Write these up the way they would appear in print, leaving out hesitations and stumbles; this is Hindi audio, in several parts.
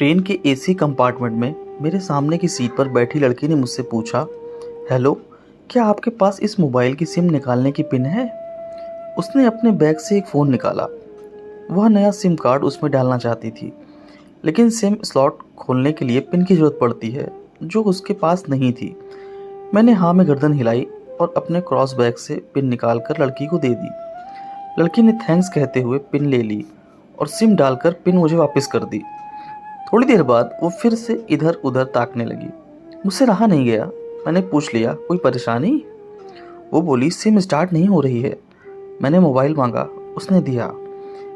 ट्रेन के एसी कंपार्टमेंट में मेरे सामने की सीट पर बैठी लड़की ने मुझसे पूछा, हेलो, क्या आपके पास इस मोबाइल की सिम निकालने की पिन है? उसने अपने बैग से एक फ़ोन निकाला। वह नया सिम कार्ड उसमें डालना चाहती थी, लेकिन सिम स्लॉट खोलने के लिए पिन की ज़रूरत पड़ती है, जो उसके पास नहीं थी। मैंने हाँ में गर्दन हिलाई और अपने क्रॉस बैग से पिन निकाल कर लड़की को दे दी। लड़की ने थैंक्स कहते हुए पिन ले ली और सिम डालकर पिन मुझे वापस कर दी। थोड़ी देर बाद वो फिर से इधर उधर ताकने लगी। मुझसे रहा नहीं गया। मैंने पूछ लिया, कोई परेशानी? वो बोली, सिम स्टार्ट नहीं हो रही है। मैंने मोबाइल मांगा, उसने दिया।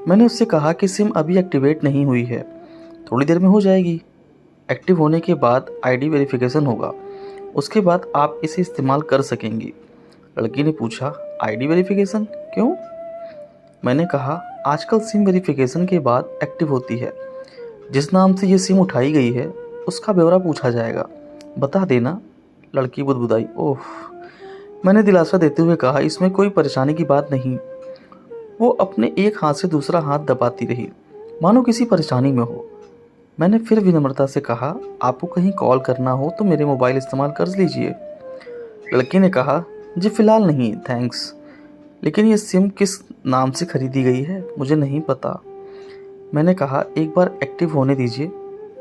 मैंने उससे कहा कि सिम अभी एक्टिवेट नहीं हुई है, थोड़ी देर में हो जाएगी। एक्टिव होने के बाद आईडी वेरिफिकेशन होगा, उसके बाद आप इसे इस्तेमाल कर सकेंगी। लड़की ने पूछा, आईडी वेरिफिकेशन क्यों? मैंने कहा, आजकल सिम वेरिफिकेशन के बाद एक्टिव होती है। जिस नाम से ये सिम उठाई गई है उसका ब्यौरा पूछा जाएगा, बता देना। लड़की बुदबुदाई, ओह। मैंने दिलासा देते हुए कहा, इसमें कोई परेशानी की बात नहीं। वो अपने एक हाथ से दूसरा हाथ दबाती रही, मानो किसी परेशानी में हो। मैंने फिर विनम्रता से कहा, आपको कहीं कॉल करना हो तो मेरे मोबाइल इस्तेमाल कर लीजिए। लड़की ने कहा, जी फ़िलहाल नहीं, थैंक्स। लेकिन ये सिम किस नाम से खरीदी गई है मुझे नहीं पता। मैंने कहा, एक बार एक्टिव होने दीजिए,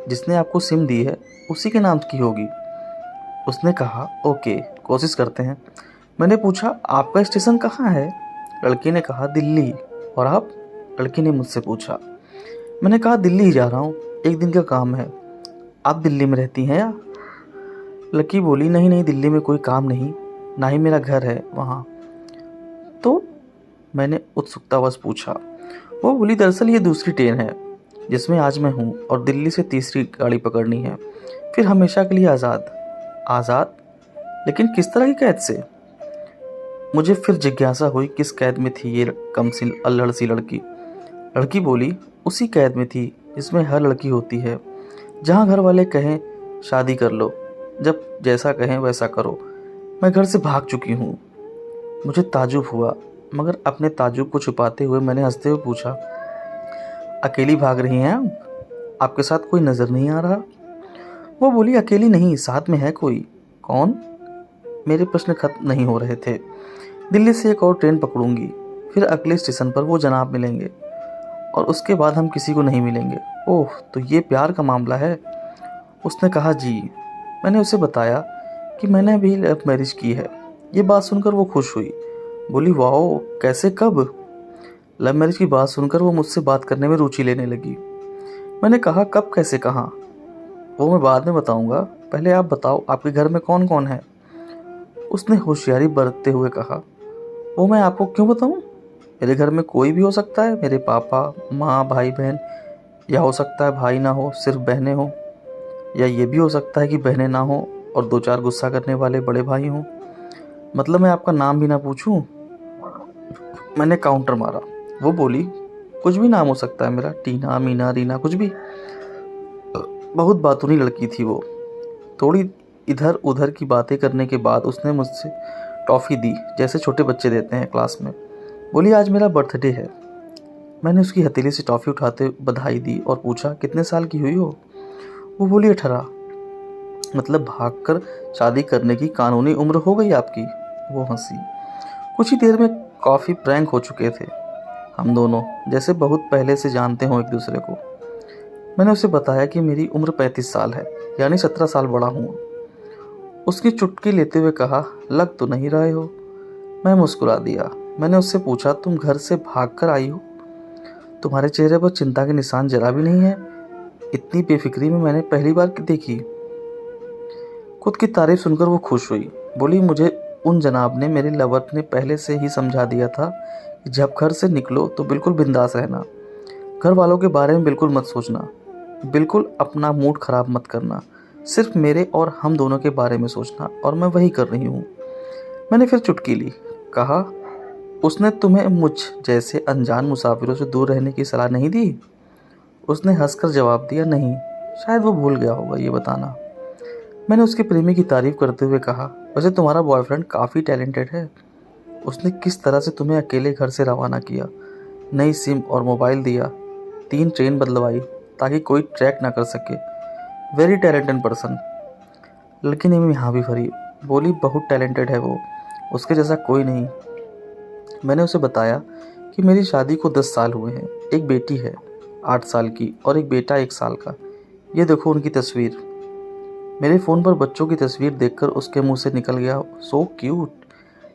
जिसने आपको सिम दी है उसी के नाम की होगी। उसने कहा, ओके, कोशिश करते हैं। मैंने पूछा, आपका स्टेशन कहाँ है? लड़की ने कहा, दिल्ली। और आप? लड़की ने मुझसे पूछा। मैंने कहा, दिल्ली ही जा रहा हूँ, एक दिन का काम है। आप दिल्ली में रहती हैं या? लड़की बोली, नहीं नहीं, दिल्ली में कोई काम नहीं, ना ही मेरा घर है वहाँ। तो मैंने उत्सुकतावश पूछा। वो बोली, दरअसल ये दूसरी ट्रेन है जिसमें आज मैं हूँ और दिल्ली से तीसरी गाड़ी पकड़नी है, फिर हमेशा के लिए आज़ाद। आज़ाद? लेकिन किस तरह की कैद से? मुझे फिर जिज्ञासा हुई, किस कैद में थी ये कम सी अल्हड़ सी लड़की? लड़की बोली, उसी कैद में थी जिसमें हर लड़की होती है, जहाँ घर वाले कहें शादी कर लो, जब जैसा कहें वैसा करो। मैं घर से भाग चुकी हूँ। मुझे ताजुब हुआ, मगर अपने ताजुब को छुपाते हुए मैंने हंसते हुए पूछा, अकेली भाग रही हैं आप? आपके साथ कोई नज़र नहीं आ रहा? वो बोली, अकेली नहीं, साथ में है कोई। कौन? मेरे प्रश्न खत्म नहीं हो रहे थे। दिल्ली से एक और ट्रेन पकड़ूंगी, फिर अगले स्टेशन पर वो जनाब मिलेंगे और उसके बाद हम किसी को नहीं मिलेंगे। ओह, तो ये प्यार का मामला है? उसने कहा, जी। मैंने उसे बताया कि मैंने अभी लव मैरिज की है। ये बात सुनकर वो खुश हुई, बोली, वाओ, कैसे, कब? लव मैरिज की बात सुनकर वो मुझसे बात करने में रुचि लेने लगी। मैंने कहा, कब, कैसे, कहाँ? वो मैं बाद में बताऊंगा, पहले आप बताओ, आपके घर में कौन कौन है? उसने होशियारी बरतते हुए कहा, वो मैं आपको क्यों बताऊं? मेरे घर में कोई भी हो सकता है, मेरे पापा, माँ, भाई, बहन, या हो सकता है भाई ना हो, सिर्फ बहनें हो, या ये भी हो सकता है कि बहनें ना हो और दो चार गुस्सा करने वाले बड़े भाई हों। मतलब मैं आपका नाम भी ना पूछूं? मैंने काउंटर मारा। वो बोली, कुछ भी नाम हो सकता है मेरा, टीना, मीना, रीना, कुछ भी। बहुत बातूनी लड़की थी वो। थोड़ी इधर उधर की बातें करने के बाद उसने मुझसे टॉफ़ी दी, जैसे छोटे बच्चे देते हैं क्लास में। बोली, आज मेरा बर्थडे है। मैंने उसकी हथेली से टॉफ़ी उठाते बधाई दी और पूछा, कितने साल की हुई हो? वो बोली, 18। मतलब भागकर शादी करने की कानूनी उम्र हो गई आपकी? वो हंसी। कुछ ही देर में कॉफ़ी प्रैंक हो चुके थे हम दोनों, जैसे बहुत पहले से जानते हों एक दूसरे को। मैंने उसे बताया कि मेरी उम्र 35 साल है, यानी 17 साल बड़ा हूँ। उसकी चुटकी लेते हुए कहा, लग तो नहीं रहे हो। मैं मुस्कुरा दिया। मैंने उससे पूछा, तुम घर से भाग कर आई हो? तुम्हारे चेहरे पर चिंता के निशान जरा भी नहीं है। इतनी बेफिक्री में मैंने पहली बार देखी। खुद की तारीफ सुनकर वो खुश हुई। बोली, मुझे उन जनाब ने, मेरे लवर ने पहले से ही समझा दिया था कि जब घर से निकलो तो बिल्कुल बिंदास रहना, घर वालों के बारे में बिल्कुल मत सोचना, बिल्कुल अपना मूड ख़राब मत करना, सिर्फ मेरे और हम दोनों के बारे में सोचना, और मैं वही कर रही हूँ। मैंने फिर चुटकी ली। कहा, उसने तुम्हें मुझ जैसे अनजान मुसाफिरों से दूर रहने की सलाह नहीं दी? उसने हंसकर जवाब दिया, नहीं, शायद वो भूल गया होगा ये बताना। मैंने उसके प्रेमी की तारीफ करते हुए कहा, वैसे तुम्हारा बॉयफ्रेंड काफ़ी टैलेंटेड है। उसने किस तरह से तुम्हें अकेले घर से रवाना किया, नई सिम और मोबाइल दिया, 3 ट्रेन बदलवाई, ताकि कोई ट्रैक ना कर सके। Very talented person. लड़की ने भी हाँ भी भरी, बोली बहुत टैलेंटेड है वो, उसके जैसा कोई नहीं। मैंने उसे बताया कि मेरी शादी को 10 साल हुए हैं, एक बेटी है 8 साल की और एक बेटा 1 साल का। ये देखो उनकी तस्वीर। मेरे फ़ोन पर बच्चों की तस्वीर देखकर उसके मुंह से निकल गया, सो क्यूट।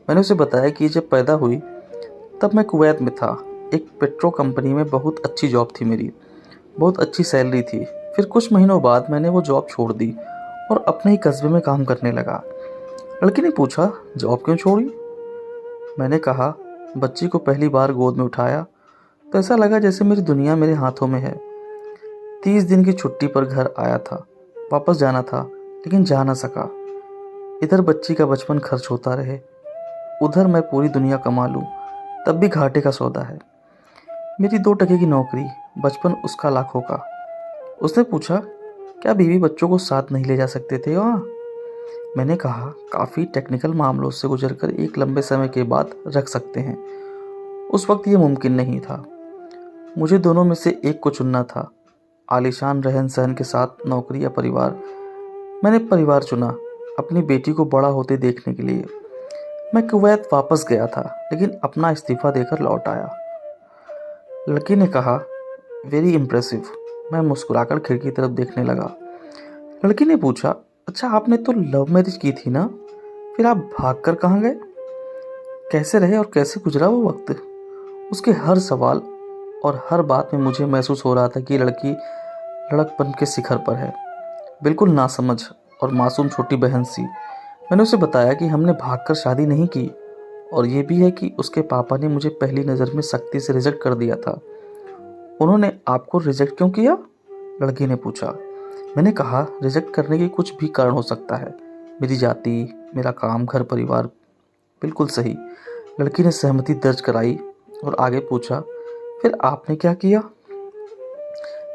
मैंने उसे बताया कि जब पैदा हुई तब मैं कुवैत में था, एक पेट्रो कंपनी में बहुत अच्छी जॉब थी मेरी, बहुत अच्छी सैलरी थी। फिर कुछ महीनों बाद मैंने वो जॉब छोड़ दी और अपने ही कस्बे में काम करने लगा। लड़की ने पूछा, जॉब क्यों छोड़ी? मैंने कहा, बच्ची को पहली बार गोद में उठाया तो ऐसा लगा जैसे मेरी दुनिया मेरे हाथों में है। 30 दिन की छुट्टी पर घर आया था, वापस जाना था लेकिन जा ना सका। इधर बच्ची का बचपन खर्च होता रहे, उधर मैं पूरी दुनिया कमा लूं तब भी घाटे का सौदा है। मेरी 2 टके की नौकरी, बचपन उसका लाखों का। उसने पूछा, क्या बीवी बच्चों को साथ नहीं ले जा सकते थे वहाँ? मैंने कहा, काफ़ी टेक्निकल मामलों से गुजरकर एक लंबे समय के बाद रख सकते हैं। उस वक्त ये मुमकिन नहीं था। मुझे दोनों में से एक को चुनना था, आलीशान रहन सहन के साथ नौकरी या परिवार। मैंने परिवार चुना, अपनी बेटी को बड़ा होते देखने के लिए। मैं कुवैत वापस गया था लेकिन अपना इस्तीफ़ा देकर लौट आया। लड़की ने कहा, वेरी इम्प्रेसिव। मैं मुस्कुराकर खिड़की की तरफ देखने लगा। लड़की ने पूछा, अच्छा आपने तो लव मैरिज की थी ना, फिर आप भागकर कहाँ गए? कैसे रहे और कैसे गुजरा वो वक्त? उसके हर सवाल और हर बात में मुझे महसूस हो रहा था कि लड़की लड़कपन के शिखर पर है, बिल्कुल नासमझ और मासूम छोटी बहन सी। मैंने उसे बताया कि हमने भागकर शादी नहीं की और ये भी है कि उसके पापा ने मुझे पहली नज़र में सख्ती से रिजेक्ट कर दिया था। उन्होंने आपको रिजेक्ट क्यों किया? लड़की ने पूछा। मैंने कहा, रिजेक्ट करने के कुछ भी कारण हो सकता है, मेरी जाति, मेरा काम, घर परिवार। बिल्कुल सही। लड़की ने सहमति दर्ज कराई और आगे पूछा, फिर आपने क्या किया?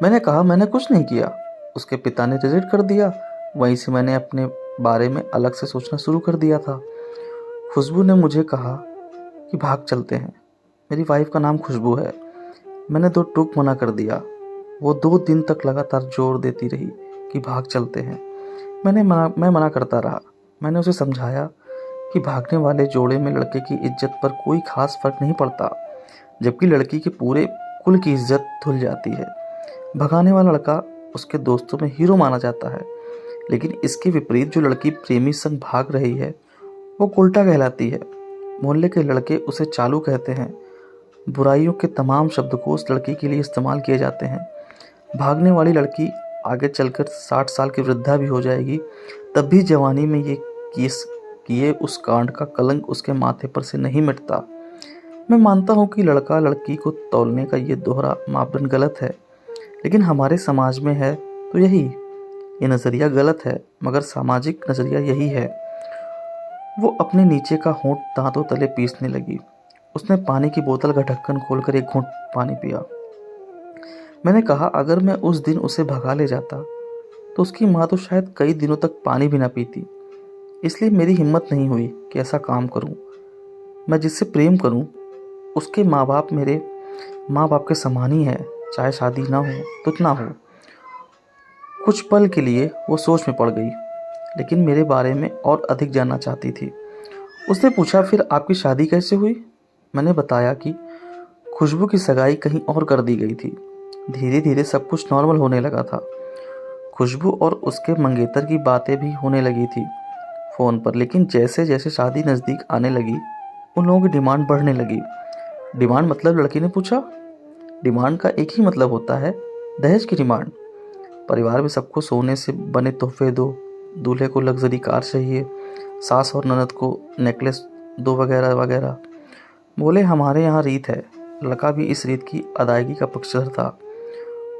मैंने कहा, मैंने कुछ नहीं किया, उसके पिता ने रिजेक्ट कर दिया। वहीं से मैंने अपने बारे में अलग से सोचना शुरू कर दिया था। खुशबू ने मुझे कहा कि भाग चलते हैं। मेरी वाइफ का नाम खुशबू है। मैंने 2 टूक मना कर दिया। वो 2 दिन तक लगातार जोर देती रही कि भाग चलते हैं। मैं मना करता रहा। मैंने उसे समझाया कि भागने वाले जोड़े में लड़के की इज्जत पर कोई खास फर्क नहीं पड़ता, जबकि लड़की के पूरे कुल की इज्जत धुल जाती है। भगाने वाला लड़का उसके दोस्तों में हीरो माना जाता है, लेकिन इसके विपरीत जो लड़की प्रेमी संग भाग रही है वो उल्टा कहलाती है। मोहल्ले के लड़के उसे चालू कहते हैं। बुराइयों के तमाम शब्दकोश लड़की के लिए इस्तेमाल किए जाते हैं। भागने वाली लड़की आगे चलकर 60 साल की वृद्धा भी हो जाएगी, तब भी जवानी में ये किए उस कांड का कलंक उसके माथे पर से नहीं मिटता। मैं मानता हूँ कि लड़का लड़की को तौलने का ये दोहरा मापदंड गलत है, लेकिन हमारे समाज में है तो ये नज़रिया गलत है, मगर सामाजिक नज़रिया यही है। वो अपने नीचे का होंठ दांतों तले पीसने लगी। उसने पानी की बोतल का ढक्कन खोलकर एक घूंट पानी पिया। मैंने कहा, अगर मैं उस दिन उसे भगा ले जाता तो उसकी माँ तो शायद कई दिनों तक पानी भी ना पीती। इसलिए मेरी हिम्मत नहीं हुई कि ऐसा काम करूं। मैं जिससे प्रेम करूं उसके माँ बाप मेरे माँ बाप के समान ही है, चाहे शादी ना हो तो ना हो। कुछ पल के लिए वो सोच में पड़ गई, लेकिन मेरे बारे में और अधिक जानना चाहती थी। उसने पूछा, फिर आपकी शादी कैसे हुई? मैंने बताया कि खुशबू की सगाई कहीं और कर दी गई थी। धीरे धीरे सब कुछ नॉर्मल होने लगा था। खुशबू और उसके मंगेतर की बातें भी होने लगी थी फ़ोन पर, लेकिन जैसे जैसे शादी नज़दीक आने लगी उन लोगों की डिमांड बढ़ने लगी। डिमांड मतलब? लड़की ने पूछा। डिमांड का एक ही मतलब होता है, दहेज की डिमांड। परिवार में सबको सोने से बने तोहफे दो, दूल्हे को लग्जरी कार चाहिए, सास और ननद को नेकलेस दो, वगैरह वगैरह। बोले, हमारे यहाँ रीत है। लड़का भी इस रीत की अदायगी का पक्षधर था।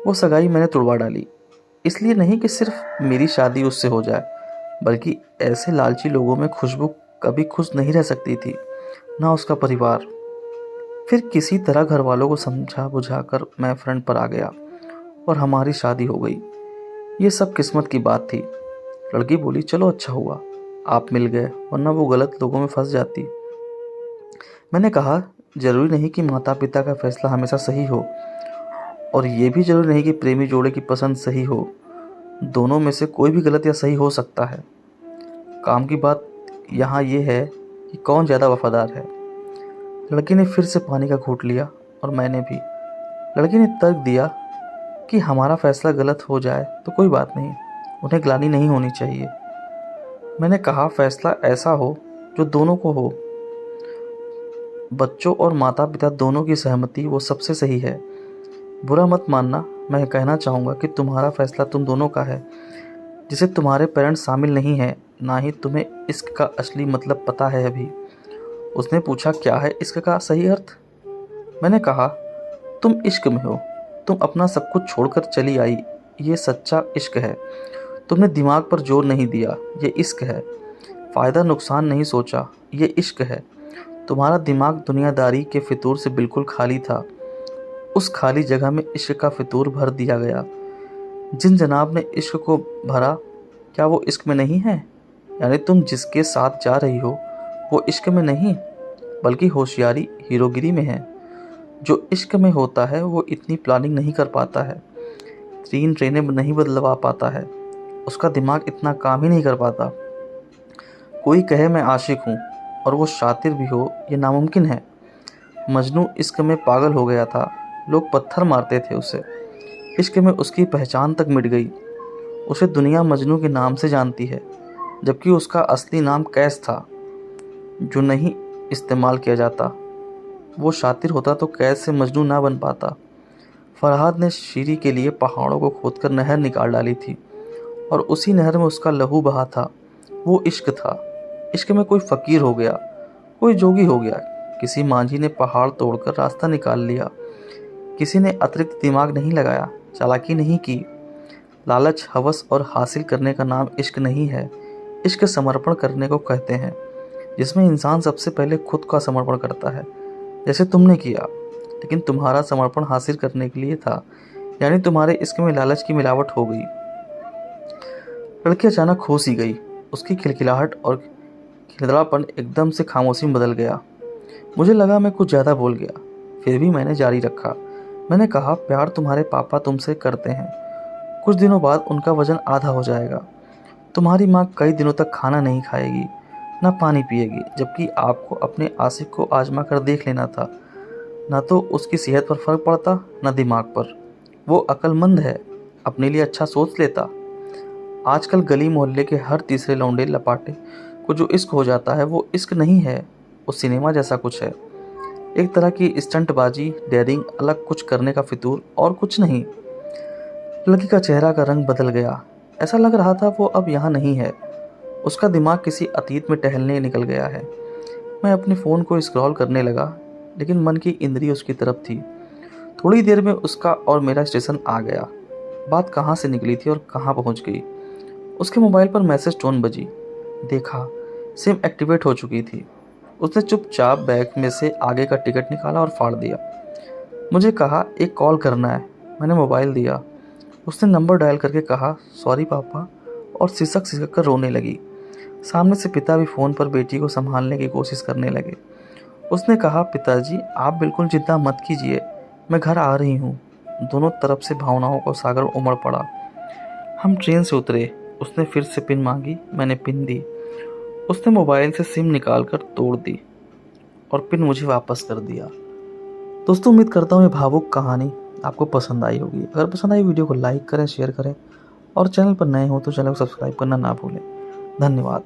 वो सगाई मैंने तुड़वा डाली, इसलिए नहीं कि सिर्फ मेरी शादी उससे हो जाए, बल्कि ऐसे लालची लोगों में खुशबू कभी खुश नहीं रह सकती थी, ना उसका परिवार। फिर किसी तरह घर वालों को समझा बुझाकर मैं फ्रंट पर आ गया और हमारी शादी हो गई। ये सब किस्मत की बात थी। लड़की बोली, चलो अच्छा हुआ आप मिल गए, वरना वो गलत लोगों में फंस जाती। मैंने कहा, जरूरी नहीं कि माता पिता का फैसला हमेशा सही हो, और ये भी ज़रूरी नहीं कि प्रेमी जोड़े की पसंद सही हो, दोनों में से कोई भी गलत या सही हो सकता है। काम की बात यहाँ ये है कि कौन ज़्यादा वफादार है। लड़की ने फिर से पानी का घूंट लिया और मैंने भी। लड़की ने तर्क दिया कि हमारा फैसला गलत हो जाए तो कोई बात नहीं, उन्हें ग्लानि नहीं होनी चाहिए। मैंने कहा फैसला ऐसा हो जो दोनों को हो, बच्चों और माता पिता दोनों की सहमति वो सबसे सही है। बुरा मत मानना, मैं कहना चाहूँगा कि तुम्हारा फैसला तुम दोनों का है, जिसे तुम्हारे पेरेंट्स शामिल नहीं हैं, ना ही तुम्हें इश्क का असली मतलब पता है अभी। उसने पूछा क्या है इश्क का सही अर्थ। मैंने कहा तुम इश्क में हो, तुम अपना सब कुछ छोड़कर चली आई, ये सच्चा इश्क है। तुमने दिमाग पर जोर नहीं दिया, ये इश्क है। फ़ायदा नुकसान नहीं सोचा, ये इश्क है। तुम्हारा दिमाग दुनियादारी के फितूर से बिल्कुल खाली था, उस खाली जगह में इश्क का फितूर भर दिया गया। जिन जनाब ने इश्क को भरा, क्या वो इश्क में नहीं है? यानी तुम जिसके साथ जा रही हो वो इश्क में नहीं, बल्कि होशियारी हीरोगिरी में है। जो इश्क में होता है वो इतनी प्लानिंग नहीं कर पाता है, 3 ट्रेनें नहीं बदलवा पाता है, उसका दिमाग इतना काम ही नहीं कर पाता। कोई कहे मैं आशिक हूँ और वो शातिर भी हो, ये नामुमकिन है। मजनू इश्क में पागल हो गया था, लोग पत्थर मारते थे उसे। इश्क में उसकी पहचान तक मिट गई, उसे दुनिया मजनू के नाम से जानती है, जबकि उसका असली नाम कैस था, जो नहीं इस्तेमाल किया जाता। वो शातिर होता तो कैस से मजनू ना बन पाता। फरहाद ने शीरी के लिए पहाड़ों को खोदकर नहर निकाल डाली थी और उसी नहर में उसका लहू बहा था। वो इश्क था। इश्क में कोई फ़कीर हो गया, कोई जोगी हो गया, किसी मांझी ने पहाड़ तोड़कर रास्ता निकाल लिया। किसी ने अतिरिक्त दिमाग नहीं लगाया, चालाकी नहीं की। लालच, हवस और हासिल करने का नाम इश्क नहीं है। इश्क समर्पण करने को कहते हैं, जिसमें इंसान सबसे पहले खुद का समर्पण करता है, जैसे तुमने किया। लेकिन तुम्हारा समर्पण हासिल करने के लिए था, यानी तुम्हारे इश्क में लालच की मिलावट हो गई। लड़की अचानक खो सी गई। उसकी खिलखिलाहट और खिलखिलापन एकदम से खामोशी में बदल गया। मुझे लगा मैं कुछ ज़्यादा बोल गया, फिर भी मैंने जारी रखा। मैंने कहा प्यार तुम्हारे पापा तुमसे करते हैं, कुछ दिनों बाद उनका वजन आधा हो जाएगा। तुम्हारी माँ कई दिनों तक खाना नहीं खाएगी, ना पानी पिएगी, जबकि आपको अपने आशिक को आजमा कर देख लेना था। ना तो उसकी सेहत पर फर्क पड़ता, ना दिमाग पर। वो अक्लमंद है, अपने लिए अच्छा सोच लेता। आजकल गली मोहल्ले के हर तीसरे लौंडे लपाटे को जो इश्क हो जाता है, वो इश्क नहीं है, वो सिनेमा जैसा कुछ है। एक तरह की स्टंटबाजी, डेयरिंग, अलग कुछ करने का फितूर, और कुछ नहीं। लड़की का चेहरा का रंग बदल गया। ऐसा लग रहा था वो अब यहाँ नहीं है, उसका दिमाग किसी अतीत में टहलने निकल गया है। मैं अपने फ़ोन को स्क्रॉल करने लगा, लेकिन मन की इंद्री उसकी तरफ थी। थोड़ी देर में उसका और मेरा स्टेशन आ गया। बात कहाँ से निकली थी और कहाँ पहुँच गई। उसके मोबाइल पर मैसेज टोन बजी। देखा, सिम एक्टिवेट हो चुकी थी। उसने चुपचाप बैग में से आगे का टिकट निकाला और फाड़ दिया। मुझे कहा एक कॉल करना है। मैंने मोबाइल दिया। उसने नंबर डायल करके कहा सॉरी पापा, और सिसक सिसक कर रोने लगी। सामने से पिता भी फ़ोन पर बेटी को संभालने की कोशिश करने लगे। उसने कहा पिताजी आप बिल्कुल चिंता मत कीजिए, मैं घर आ रही हूँ। दोनों तरफ से भावनाओं का सागर उमड़ पड़ा। हम ट्रेन से उतरे। उसने फिर से पिन मांगी, मैंने पिन दी। उसने मोबाइल से सिम निकालकर तोड़ दी और पिन मुझे वापस कर दिया। दोस्तों, उम्मीद करता हूँ ये भावुक कहानी आपको पसंद आई होगी। अगर पसंद आई वीडियो को लाइक करें, शेयर करें और चैनल पर नए हो तो चैनल को सब्सक्राइब करना ना भूलें। धन्यवाद।